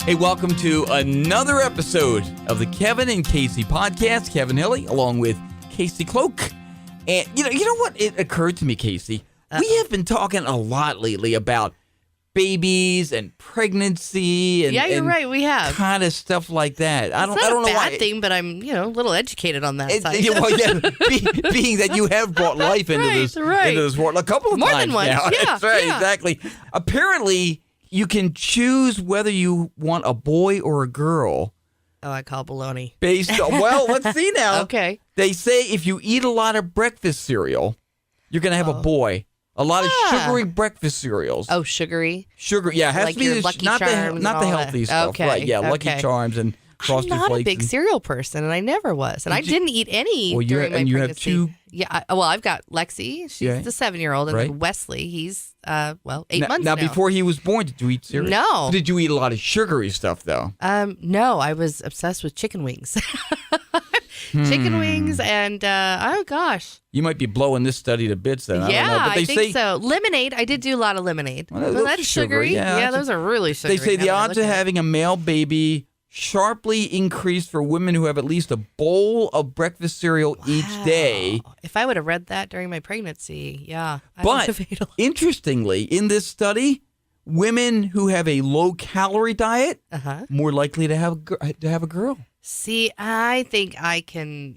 Hey, welcome to another episode of the Kevin and Casey podcast. Kevin Hilly, along with Casey Cloak. And you know what? It occurred to me, Casey. We have been talking a lot lately about babies and pregnancy and you're right. We have kind of stuff like that. I don't not know a why. bad thing, but I'm a little educated on that side. Being that you have brought life into this world a couple of More times than once. now. Yeah, That's right, yeah. exactly. Apparently, you can choose whether you want a boy or a girl. Oh, I call baloney. Based on, well, let's see now. Okay. They say if you eat a lot of breakfast cereal, you're going to have a boy. A lot of sugary breakfast cereals. Oh, sugary? Sugar, yeah. It has Like to be your Lucky Charms and not the all healthy that. stuff. Okay, Right, yeah, Lucky okay. Charms and I'm Frosted not Flakes. a big cereal person, and I never was. And I didn't eat any during my you pregnancy. have two. Yeah, I've got Lexi. She's Yeah. the 7-year-old, and Right. then Wesley. He's 8 months now. now. Before he was born, did you eat cereal? No. Did you eat a lot of sugary stuff though? No, I was obsessed with chicken wings. Chicken wings and oh gosh. You might be blowing this study to bits then. I don't know. But they think say, so. Lemonade. I did do a lot of lemonade. Well, Well, that's that's sugary. sugary. Yeah, Yeah, that's those are really sugary. They say the now that I odds of look at it. having a male baby sharply increase for women who have at least a bowl of breakfast cereal each day. If I would have read that during my pregnancy, yeah. I But would have ate a lot. interestingly, in this study, women who have a low-calorie diet more likely to have a girl. See, I think I can.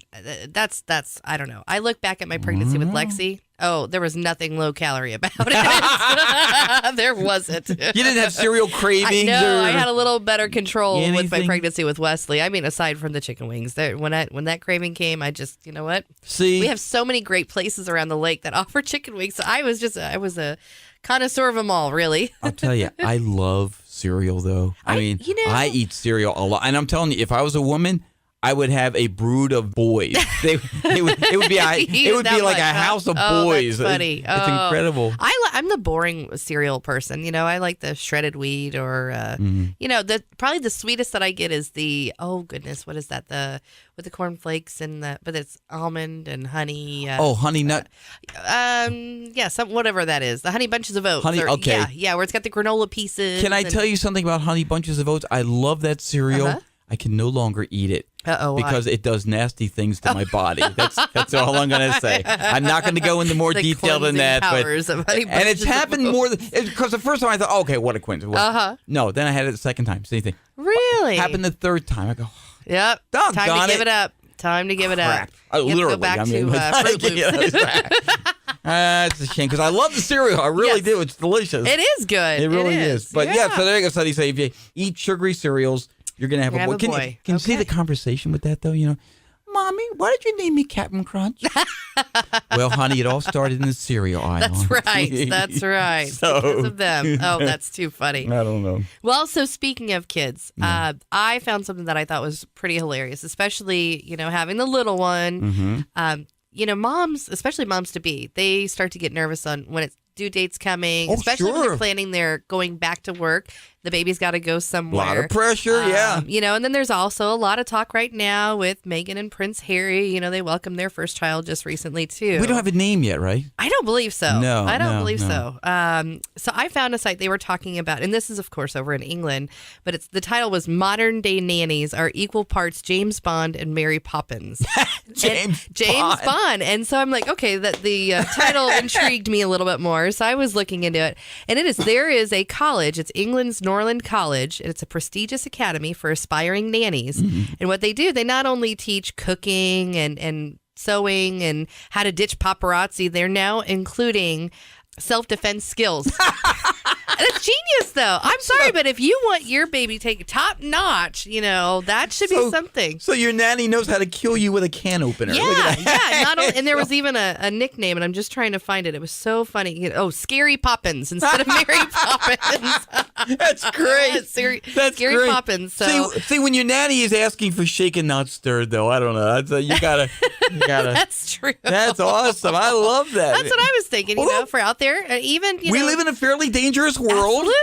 That's. I don't know. I look back at my pregnancy with Lexi. Oh, there was nothing low calorie about it. There wasn't. You didn't have cereal cravings. I know. or I had a little better control with my anything? pregnancy with Wesley. I mean, aside from the chicken wings, when that craving came, I just, you know what? See, We have so many great places around the lake that offer chicken wings. So I was a connoisseur of them all, really. I'll tell you, I love cereal though. I mean, I eat cereal a lot, and I'm telling you, if I was a woman, I would have a brood of boys. It would be like a house of boys. That's funny. It's incredible. I'm the boring cereal person. I like the shredded wheat or probably the sweetest that I get is the what is that, with the corn flakes but it's almond and honey. Honey nut. Whatever that is. The honey bunches of oats. Okay. Yeah, where it's got the granola pieces. Can I tell you something about honey bunches of oats? I love that cereal. I can no longer eat it. Uh-oh, because it does nasty things to my body. That's all I'm going to say. I'm not going to go into more detail than that. And it's happened more than because the first time I thought, okay, what a coincidence. No, then I had it the second time. Same thing. Really? Happened the third time. I go, yep. Time to give it up. Time to give it up. Literally. Go back to Fruit Loops. It's a shame because I love the cereal. I really do. It's delicious. It is good. It really is. But so there you go. Studies say if you eat sugary cereals, you're going to have a boy. Can you see the conversation with that, though? Mommy, why did you name me Captain Crunch? Well, honey, it all started in the cereal aisle. That's right. That's right. So, because of them. Oh, that's too funny. I don't know. Well, so speaking of kids, I found something that I thought was pretty hilarious, especially, having the little one. Moms, especially moms-to-be, they start to get nervous on when it's due dates coming, especially when they're planning their going back to work. The baby's got to go somewhere. A lot of pressure, And then there's also a lot of talk right now with Meghan and Prince Harry. They welcomed their first child just recently, too. We don't have a name yet, right? I don't believe so. No, I don't believe no. so. So I found a site they were talking about, and this is, of course, over in England, but the title was Modern Day Nannies Are Equal Parts James Bond and Mary Poppins. James Bond. And so I'm like, okay, the title intrigued me a little bit more. So I was looking into it. And there is a college. It's England's Norland College. And it's a prestigious academy for aspiring nannies. Mm-hmm. And what they do, they not only teach cooking and sewing and how to ditch paparazzi, they're now including self-defense skills. That's genius, though. I'm sorry, but if you want your baby taken top notch, that should be something. So your nanny knows how to kill you with a can opener. Yeah. Not only, and there was even a nickname, and I'm just trying to find it. It was so funny. Scary Poppins instead of Mary Poppins. That's great. Scary great. Poppins. So. See, when your nanny is asking for shaken, not stirred, though, I don't know. You gotta. That's true. That's awesome. I love that. That's what I was thinking. For out there, even we live in a fairly dangerous world.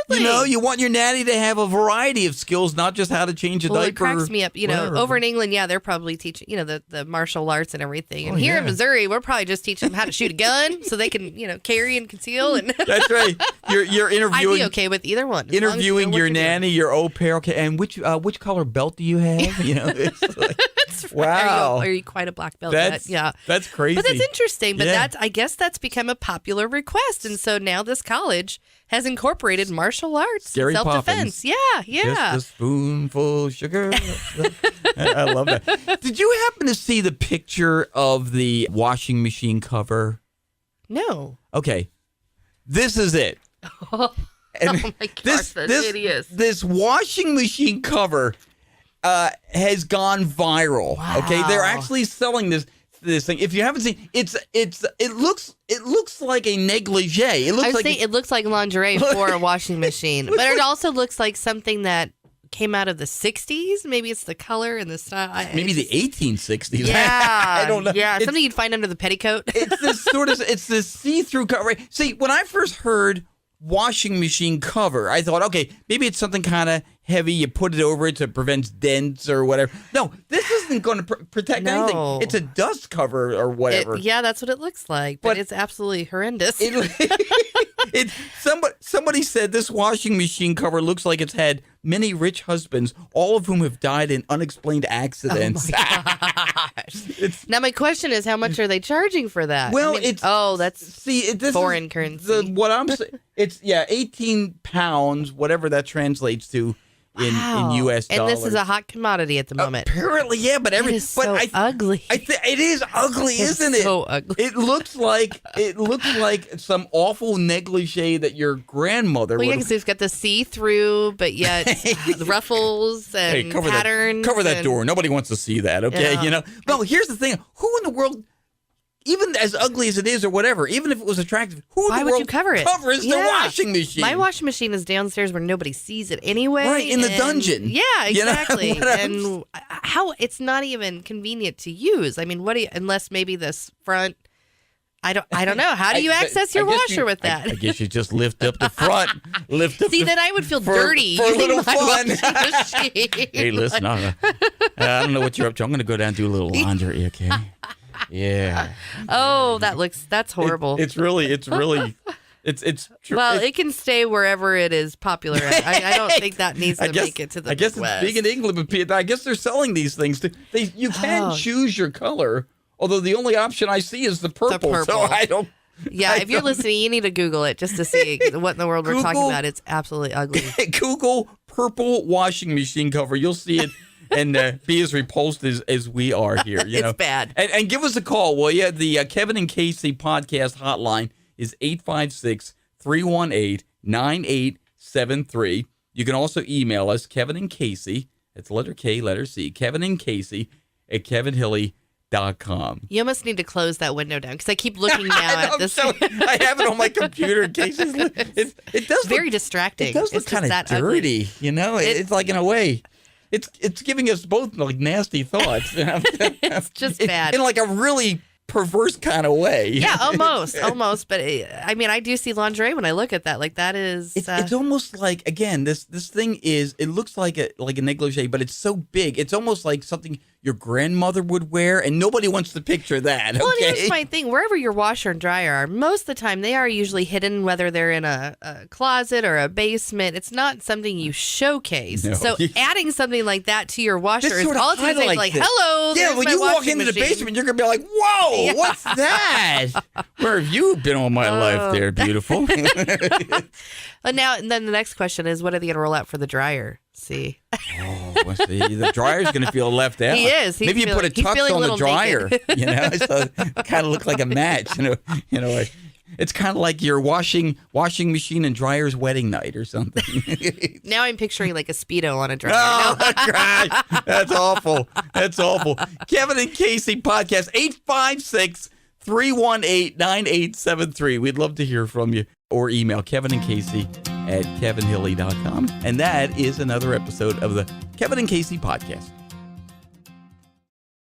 Absolutely. You want your nanny to have a variety of skills, not just how to change a diaper. It cracks me up. Over in England, they're probably teaching, the martial arts and everything. And here in Missouri, we're probably just teaching them how to shoot a gun so they can, carry and conceal. And that's right. You're interviewing. I'd be okay with either one. interviewing your nanny, your au pair. Okay, and which color belt do you have? You know, it's like, wow. Are you quite a black belt? Yeah, that's crazy. But that's interesting. But I guess that's become a popular request, and so now this college has incorporated martial arts, self-defense. Yeah. Just a spoonful of sugar. I love that. Did you happen to see the picture of the washing machine cover? No. Okay, this is it. And oh my gosh, that's hideous. This washing machine cover has gone viral. Wow. Okay, they're actually selling this thing. If you haven't seen, it looks like a negligee. It looks like lingerie for a washing machine, but it also looks like something that came out of the 60s. Maybe it's the color and the style. Maybe the 1860s. Yeah, I don't know. Yeah, something you'd find under the petticoat. It's this see-through cover. See, when I first heard washing machine cover, I thought, okay, maybe it's something kind of heavy. You put it over it to prevent dents or whatever. No, this isn't going to protect anything. It's a dust cover or whatever. Yeah, that's what it looks like, but it's absolutely horrendous. Somebody said this washing machine cover looks like it's had many rich husbands, all of whom have died in unexplained accidents. Oh my gosh. Now my question is, how much are they charging for that? Well, that's foreign currency. What I'm saying, it's 18 pounds, whatever that translates to in U.S. dollars. And this is a hot commodity at the moment. Apparently, yeah, but ugly. it is ugly, isn't it? So ugly. It looks like some awful negligee that your grandmother. Well, yeah, because it's got the see-through, but yet the ruffles and patterns. Cover that door. Nobody wants to see that. Okay, Yeah. you know. No, here's the thing. Who in the world? Even as ugly as it is or whatever, even if it was attractive, why would you cover it? Covers the washing machine. My washing machine is downstairs where nobody sees it anyway. Right, in the dungeon. Yeah, exactly. You know and how it's not even convivenient to use. I mean, unless maybe this front, I don't know. How do you access your washer with that? I guess you just lift up the front. See, then I would feel dirty for a little fun. Machine. Hey, listen, I don't know what you're up to. I'm going to go down and do a little laundry, okay? Yeah. Oh, that's horrible. It's true. Well, it can stay wherever it is popular at. I don't think that needs to make it to the Midwest. It's big in England, but I guess they're selling these things. You can choose your color, although the only option I see is the purple. So I don't. Yeah, if you're listening, you need to Google it just to see what in the world we're talking about. It's absolutely ugly. Google purple washing machine cover. You'll see it. And be as repulsed as we are here. You know? It's bad. And give us a call, will you? The Kevin and Casey podcast hotline is 856-318-9873. You can also email us, Kevin and Casey. It's letter K, letter C. Kevin and Casey at kevinhilly.com. You almost need to close that window down because I keep looking now at this. I have it on my computer in case it does very distracting. It does look kind of dirty, you know? It's like in a way. It's giving us both like nasty thoughts. It's just bad. In like a really perverse kind of way. Yeah, almost. But I do see lingerie when I look at that. Like that is. It's almost like, again, this thing is. It looks like a negligee, but it's so big. It's almost like something your grandmother would wear, and nobody wants to picture that. Okay? Well, here's my thing. Wherever your washer and dryer are, most of the time they are usually hidden, whether they're in a closet or a basement. It's not something you showcase. No. So adding something like that to your washer is all it's going to say like, hello, yeah, when you walk into the basement, you're going to be like, whoa, what's that? Where have you been all my life there, beautiful? And then the next question is, what are they going to roll out for the dryer? See? The dryer's going to feel left out. He is. Maybe you put a tux on the dryer, you know, so it kind of looks like a match. You know, it's kind of like your washing machine and dryer's wedding night or something. Now I'm picturing like a Speedo on a dryer. Oh, gosh. That's awful. That's awful. Kevin and Casey podcast, 856-318-9873. We'd love to hear from you. Or email Kevin and Casey at kevinhilly.com. And that is another episode of the Kevin and Casey podcast.